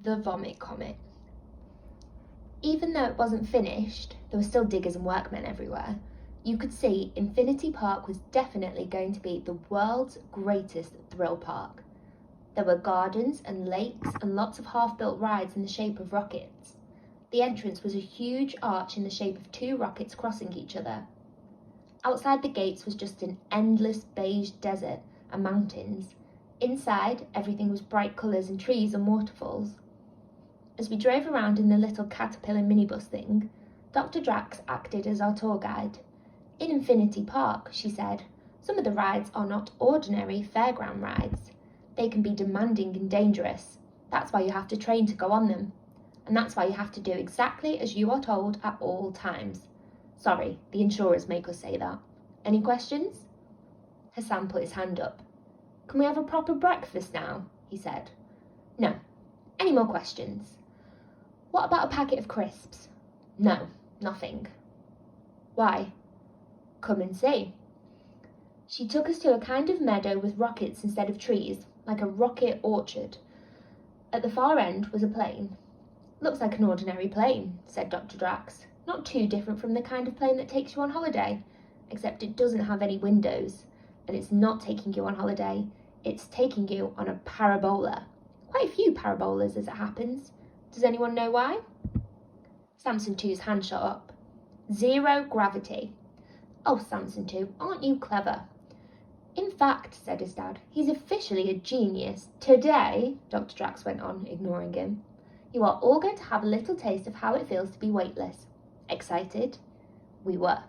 the Vomit Comet. Even though it wasn't finished, there were still diggers and workmen everywhere. You could see Infinity Park was definitely going to be the world's greatest thrill park. There were gardens and lakes and lots of half-built rides in the shape of rockets. The entrance was a huge arch in the shape of two rockets crossing each other. Outside the gates was just an endless beige desert and mountains. Inside, everything was bright colours and trees and waterfalls. As we drove around in the little caterpillar minibus thing, Dr. Drax acted as our tour guide. In Infinity Park, she said, some of the rides are not ordinary fairground rides. They can be demanding and dangerous. That's why you have to train to go on them. And that's why you have to do exactly as you are told at all times. Sorry, the insurers make us say that. Any questions? Hassan put his hand up. Can we have a proper breakfast now? He said. No. Any more questions? What about a packet of crisps? No, nothing. Why? Come and see. She took us to a kind of meadow with rockets instead of trees, like a rocket orchard. At the far end was a plane. Looks like an ordinary plane, said Dr. Drax. Not too different from the kind of plane that takes you on holiday, except it doesn't have any windows. And it's not taking you on holiday, it's taking you on a parabola. Quite a few parabolas as it happens. Does anyone know why? Samson 2's hand shot up. Zero gravity. Oh, Samson 2, aren't you clever? In fact, said his dad, he's officially a genius. Today, Dr. Drax went on, ignoring him, you are all going to have a little taste of how it feels to be weightless. Excited? We were.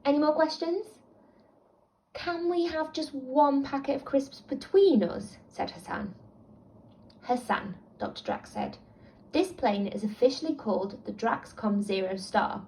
Any more questions? Can we have just one packet of crisps between us? Said Hassan. Hassan, Dr. Drax said, this plane is officially called the Draxcom Zero Star,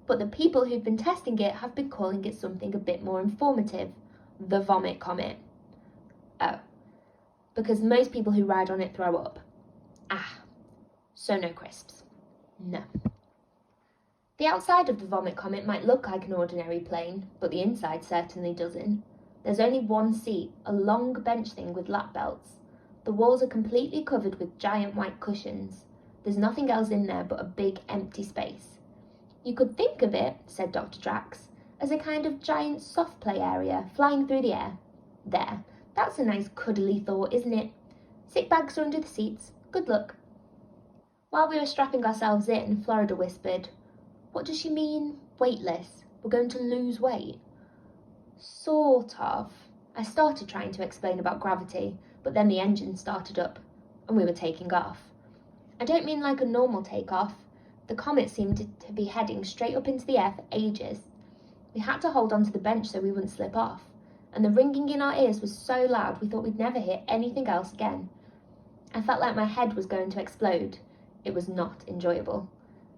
but the people who've been testing it have been calling it something a bit more informative, the Vomit Comet. Oh, because most people who ride on it throw up. Ah, so no crisps. No. The outside of the Vomit Comet might look like an ordinary plane, but the inside certainly doesn't. There's only one seat, a long bench thing with lap belts. The walls are completely covered with giant white cushions. There's nothing else in there but a big empty space. You could think of it, said Dr. Drax, as a kind of giant soft play area flying through the air. There, that's a nice cuddly thought, isn't it? Sick bags are under the seats. Good luck. While we were strapping ourselves in, Florida whispered, what does she mean, weightless? We're going to lose weight? Sort of. I started trying to explain about gravity, but then the engine started up, and we were taking off. I don't mean like a normal takeoff. The Comet seemed to be heading straight up into the air for ages. We had to hold onto the bench so we wouldn't slip off, and the ringing in our ears was so loud we thought we'd never hear anything else again. I felt like my head was going to explode. It was not enjoyable.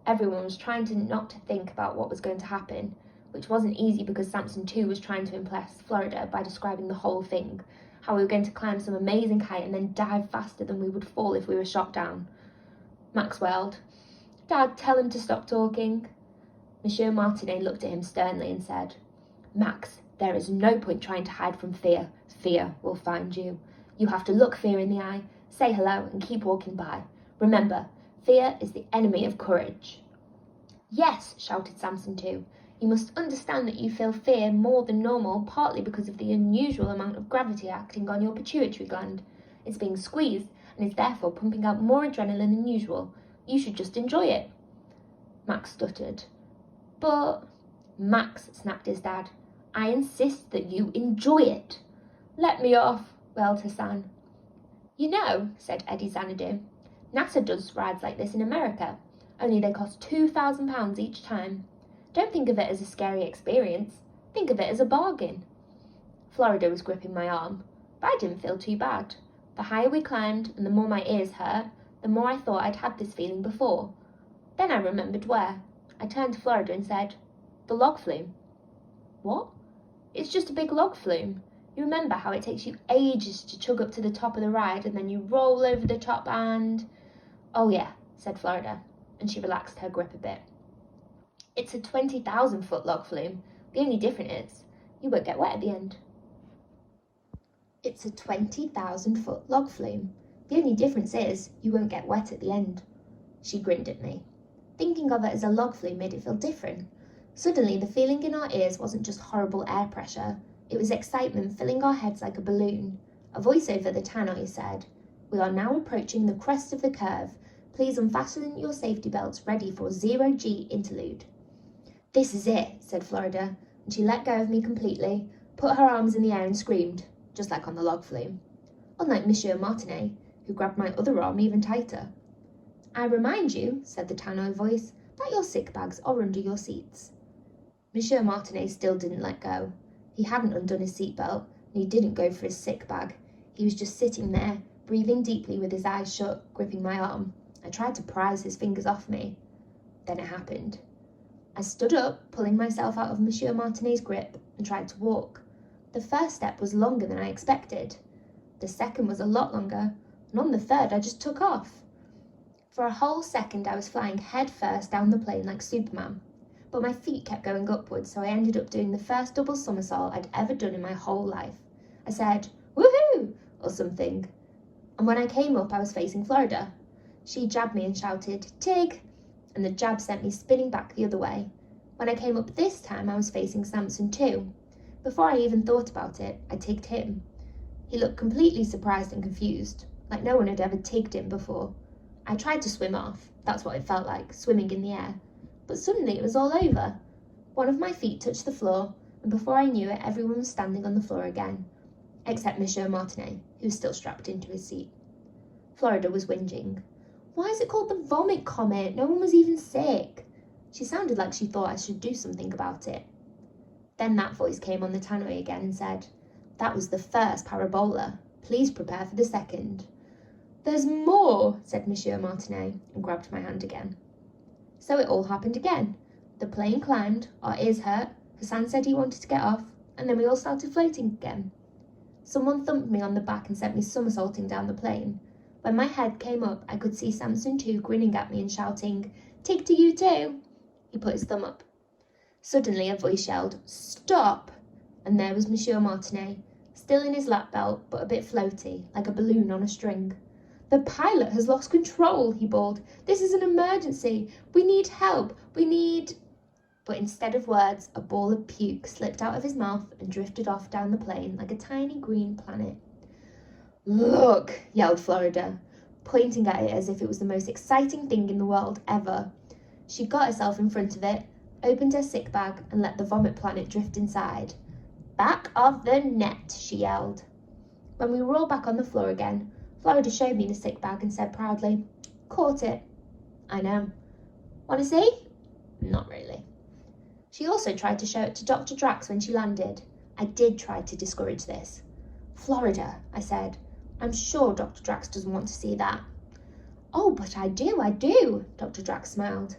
Everyone was trying to not to think about what was going to happen, which wasn't easy because Samson 2 was trying to impress Florida by describing the whole thing, how we were going to climb some amazing height and then dive faster than we would fall if we were shot down. Max wailed, Dad, tell him to stop talking. Monsieur Martinet looked at him sternly and said, Max, there is no point trying to hide from fear. Fear will find you. You have to look fear in the eye, say hello and keep walking by. Remember, fear is the enemy of courage. Yes, shouted Samson 2. You must understand that you feel fear more than normal, partly because of the unusual amount of gravity acting on your pituitary gland. It's being squeezed and is therefore pumping out more adrenaline than usual. You should just enjoy it. Max stuttered. But, Max, snapped his dad, I insist that you enjoy it. Let me off, wailed Hassan. You know, said Eddie Xanadu, NASA does rides like this in America, only they cost £2,000 each time. Don't think of it as a scary experience. Think of it as a bargain. Florida was gripping my arm, but I didn't feel too bad. The higher we climbed and the more my ears hurt, the more I thought I'd had this feeling before. Then I remembered where. I turned to Florida and said, the log flume. What? It's just a big log flume. You remember how it takes you ages to chug up to the top of the ride and then you roll over the top and... Oh yeah, said Florida, and she relaxed her grip a bit. It's a 20,000-foot log flume. The only difference is you won't get wet at the end. It's a 20,000-foot log flume. The only difference is you won't get wet at the end. She grinned at me. Thinking of it as a log flume made it feel different. Suddenly, the feeling in our ears wasn't just horrible air pressure. It was excitement filling our heads like a balloon. A voice over the tannoy said, "We are now approaching the crest of the curve. Please unfasten your safety belts, ready for 0G interlude." "This is it," said Florida, and she let go of me completely, put her arms in the air and screamed, just like on the log flume. Unlike Monsieur Martinet, who grabbed my other arm even tighter. "I remind you," said the tannoy voice, "that your sick bags are under your seats." Monsieur Martinet still didn't let go. He hadn't undone his seatbelt, and he didn't go for his sick bag. He was just sitting there, breathing deeply with his eyes shut, gripping my arm. I tried to prise his fingers off me. Then it happened. I stood up, pulling myself out of Monsieur Martinet's grip, and tried to walk. The first step was longer than I expected. The second was a lot longer, and on the third I just took off. For a whole second I was flying head first down the plane like Superman. But my feet kept going upwards, so I ended up doing the first double somersault I'd ever done in my whole life. I said, "Woohoo!" or something. And when I came up, I was facing Florida. She jabbed me and shouted, "Tig!" and the jab sent me spinning back the other way. When I came up this time, I was facing Samson too. Before I even thought about it, I tigged him. He looked completely surprised and confused, like no one had ever tigged him before. I tried to swim off. That's what it felt like, swimming in the air. But suddenly it was all over. One of my feet touched the floor, and before I knew it, everyone was standing on the floor again, except Monsieur Martinet, who was still strapped into his seat. Florida was whinging. "Why is it called the vomit comet? No one was even sick." She sounded like she thought I should do something about it. Then that voice came on the tannoy again and said, "That was the first parabola. Please prepare for the second." "There's more," said Monsieur Martinet, and grabbed my hand again. So it all happened again. The plane climbed, our ears hurt, Hassan said he wanted to get off, and then we all started floating again. Someone thumped me on the back and sent me somersaulting down the plane. When my head came up, I could see Samson too grinning at me and shouting, "Tig to you too!" He put his thumb up. Suddenly a voice yelled, "Stop!" And there was Monsieur Martinet, still in his lap belt, but a bit floaty, like a balloon on a string. "The pilot has lost control," he bawled. "This is an emergency. We need help. We need—" But instead of words, a ball of puke slipped out of his mouth and drifted off down the plane like a tiny green planet. "Look," yelled Florida, pointing at it as if it was the most exciting thing in the world ever. She got herself in front of it, opened her sick bag, and let the vomit planet drift inside. "Back of the net," she yelled. When we were all back on the floor again, Florida showed me the sick bag and said proudly, "Caught it." "I know." "Want to see?" "Not really." She also tried to show it to Dr. Drax when she landed. I did try to discourage this. "Florida," I said, "I'm sure Dr. Drax doesn't want to see that." "Oh, but I do," Dr. Drax smiled.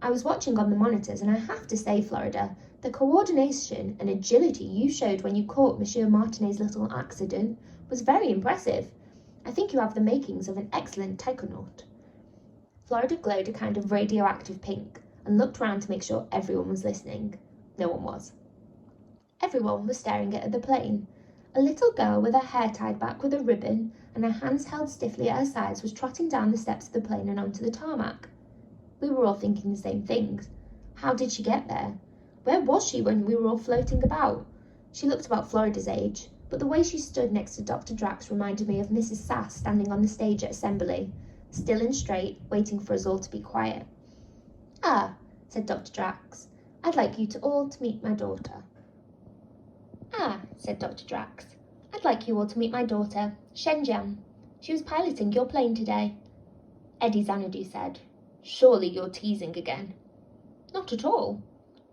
"I was watching on the monitors, and I have to say, Florida, the coordination and agility you showed when you caught Monsieur Martinet's little accident was very impressive. I think you have the makings of an excellent taikonaut." Florida glowed a kind of radioactive pink and looked round to make sure everyone was listening. No one was. Everyone was staring at the plane. A little girl with her hair tied back with a ribbon and her hands held stiffly at her sides was trotting down the steps of the plane and onto the tarmac. We were all thinking the same things. How did she get there? Where was she when we were all floating about? She looked about Florida's age, but the way she stood next to Dr. Drax reminded me of Mrs. Sass standing on the stage at Assembly, still and straight, waiting for us all to be quiet. "Ah," said Dr. Drax, "I'd like you all to meet my daughter." "Ah," said Dr. Drax, "I'd like you all to meet my daughter, Shenjian. She was piloting your plane today." Eddie Xanadu said, "Surely you're teasing again." "Not at all.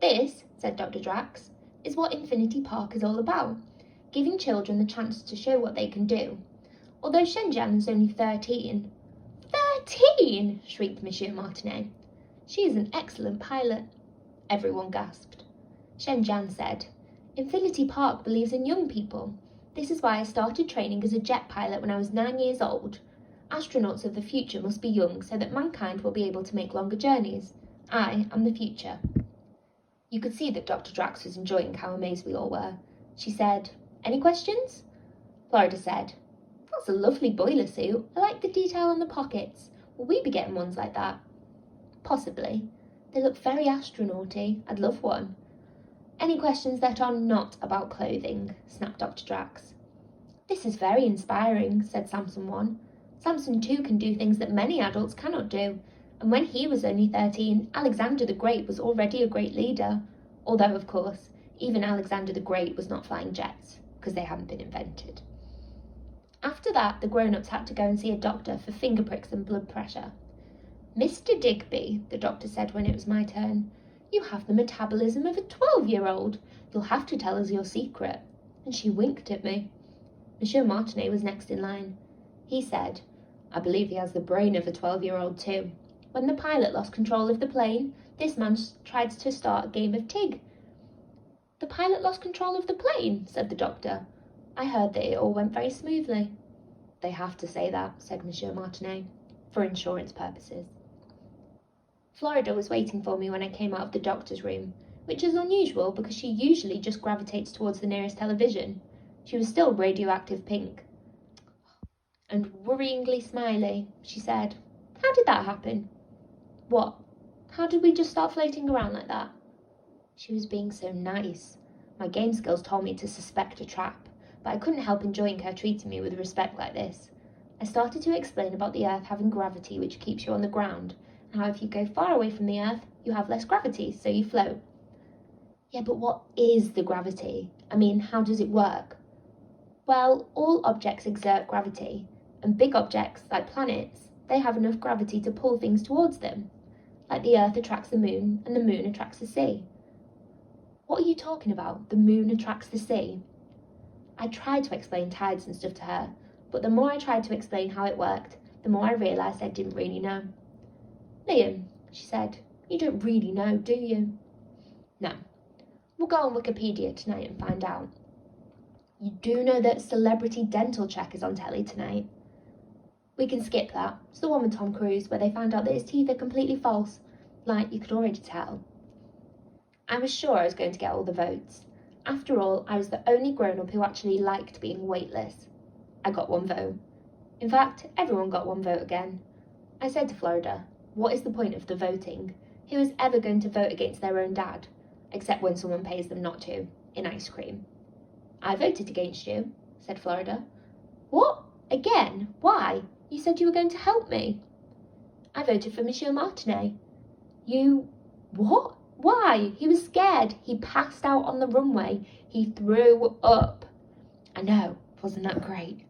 This," said Dr. Drax, "is what Infinity Park is all about, giving children the chance to show what they can do. Although Shenjian is only 13. 13! Shrieked Monsieur Martinet. "She is an excellent pilot." Everyone gasped. Shenjian said, "Infinity Park believes in young people. This is why I started training as a jet pilot when I was 9 years old. Astronauts of the future must be young so that mankind will be able to make longer journeys. I am the future." You could see that Dr. Drax was enjoying how amazed we all were. She said, "Any questions?" Florida said, That's a lovely boiler suit. I like the detail on the pockets. Will we be getting ones like that? Possibly. They look very astronauty. I'd love one. Any questions that are not about clothing? Snapped Dr. Drax. This is very inspiring, said Samson 1. Samson 2 can do things that many adults cannot do, and when he was only 13, Alexander the Great was already a great leader. Although, of course, even Alexander the Great was not flying jets, because they hadn't been invented. After that, the grown-ups had to go and see a doctor for finger pricks and blood pressure. Mr. Digby, the doctor said when it was my turn, you have the metabolism of a 12-year-old. You'll have to tell us your secret. And she winked at me. Monsieur Martinet was next in line. He said, I believe he has the brain of a 12-year-old too. When the pilot lost control of the plane, this man tried to start a game of tig. The pilot lost control of the plane, said the doctor. I heard that it all went very smoothly. They have to say that, said Monsieur Martinet, for insurance purposes. Florida was waiting for me when I came out of the doctor's room, which is unusual because she usually just gravitates towards the nearest television. She was still radioactive pink. And worryingly smiley, she said, How did that happen? What? How did we just start floating around like that? She was being so nice. My game skills told me to suspect a trap, but I couldn't help enjoying her treating me with respect like this. I started to explain about the Earth having gravity which keeps you on the ground, and how if you go far away from the Earth, you have less gravity, so you float. Yeah, but what is the gravity? I mean, how does it work? Well, all objects exert gravity, and big objects, like planets, they have enough gravity to pull things towards them. Like the Earth attracts the Moon, and the Moon attracts the sea. What are you talking about? The Moon attracts the sea? I tried to explain tides and stuff to her, but the more I tried to explain how it worked, the more I realised I didn't really know. Liam, she said, you don't really know, do you? No. We'll go on Wikipedia tonight and find out. You do know that Celebrity Dental Check is on telly tonight? We can skip that. It's the one with Tom Cruise where they found out that his teeth are completely false. Like, you could already tell. I was sure I was going to get all the votes. After all, I was the only grown-up who actually liked being weightless. I got one vote. In fact, everyone got one vote again. I said to Florida, what is the point of the voting? Who is ever going to vote against their own dad? Except when someone pays them not to, in ice cream. I voted against you, said Florida. What? Again? Why? You said you were going to help me. I voted for Monsieur Martinet. You... What? Why? He was scared. He passed out on the runway. He threw up. I know. Wasn't that great?